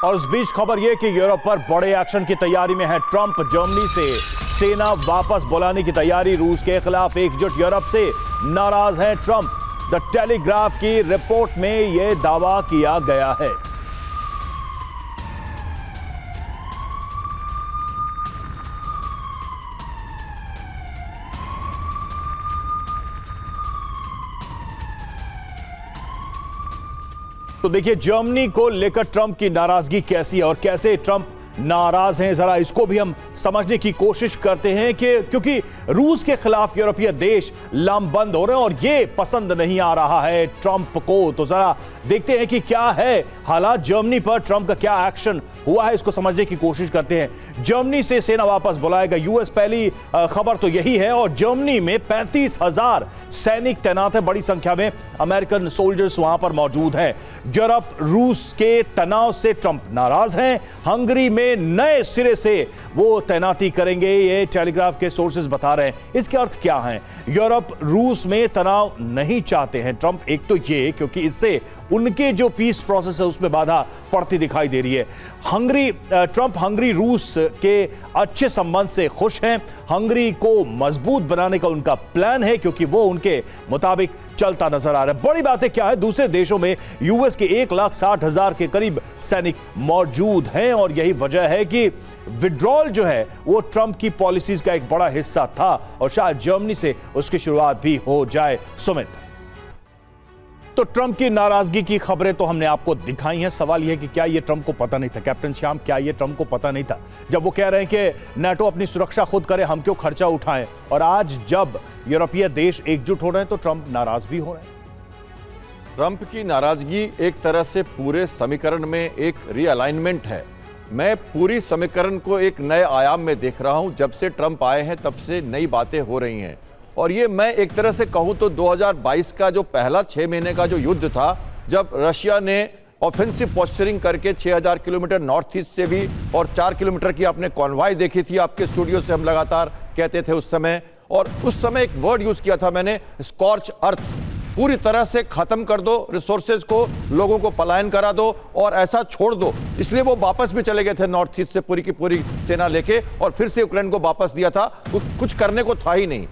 और इस बीच खबर यह कि यूरोप पर बड़े एक्शन की तैयारी में है ट्रंप। जर्मनी से सेना वापस बुलाने की तैयारी। रूस के खिलाफ एकजुट यूरोप से नाराज है ट्रंप। द टेलीग्राफ की रिपोर्ट में यह दावा किया गया है। तो देखिए, जर्मनी को लेकर ट्रंप की नाराजगी कैसी है और कैसे ट्रंप नाराज हैं, जरा इसको भी हम समझने की कोशिश करते हैं कि क्योंकि रूस के खिलाफ यूरोपीय देश लामबंद हो रहे हैं और ये पसंद नहीं आ रहा है ट्रंप को। तो जरा देखते हैं कि क्या है हालात जर्मनी पर, ट्रंप का क्या एक्शन हुआ है, इसको समझने की कोशिश करते हैं। जर्मनी से सेना वापस बुलाएगा यूएस, पहली खबर तो यही है। और जर्मनी में 35,000 सैनिक तैनात है, बड़ी संख्या में अमेरिकन सोल्जर्स वहां पर मौजूद हैं। यूरोप रूस के तनाव से ट्रंप नाराज हैं। हंगरी में नए सिरे से वो तैनाती करेंगे, ये टेलीग्राफ के सोर्सेज बता रहे हैं। इसके अर्थ क्या हैं? यूरोप रूस में तनाव नहीं चाहते हैं ट्रंप। एक तो ये क्योंकि इससे उनके जो पीस प्रोसेस है उसमें बाधा पड़ती दिखाई दे रही है। ट्रंप हंगरी रूस के अच्छे संबंध से खुश हैं। हंगरी को मजबूत बनाने का उनका प्लान है क्योंकि वो उनके मुताबिक चलता नजर आ रहा है। बड़ी बातें क्या है, दूसरे देशों में यूएस के 1,60,000 के करीब सैनिक मौजूद हैं और यही वजह है कि विड्रॉल जो है वो ट्रंप की पॉलिसीज का एक बड़ा हिस्सा था और शायद जर्मनी से उसकी शुरुआत भी हो जाए। सुमित, तो ट्रंप की नाराजगी की खबरें तो हमने आपको दिखाई हैं। सवाल यह है कि क्या यह ट्रंप को पता नहीं था? कैप्टन श्याम, क्या यह ट्रंप को पता नहीं था जब वो कह रहे हैं कि नाटो अपनी सुरक्षा खुद करे, हम क्यों खर्चा उठाएं? और आज जब यूरोपीय देश एकजुट हो रहे हैं तो ट्रंप नाराज भी हो रहे हैं। ट्रंप की नाराजगी एक तरह से पूरे समीकरण में एक रीअलाइनमेंट है। मैं पूरी समीकरण को एक नए आयाम में देख रहा हूं। जब से ट्रंप आए हैं तब से नई बातें हो रही हैं और ये मैं एक तरह से कहूं तो 2022 का जो पहला 6 महीने का जो युद्ध था, जब रशिया ने ऑफेंसिव पोस्चरिंग करके 6,000 किलोमीटर नॉर्थ ईस्ट से भी और 4 किलोमीटर की आपने कॉन्वॉय देखी थी, आपके स्टूडियो से हम लगातार कहते थे उस समय। और उस समय एक वर्ड यूज किया था मैंने, स्कॉर्च अर्थ। पूरी तरह से खत्म कर दो रिसोर्सेज को, लोगों को पलायन करा दो और ऐसा छोड़ दो। इसलिए वो वापस भी चले गए थे नॉर्थ ईस्ट से पूरी की पूरी सेना लेके और फिर से यूक्रेन को वापस दिया था। कुछ करने को था ही नहीं।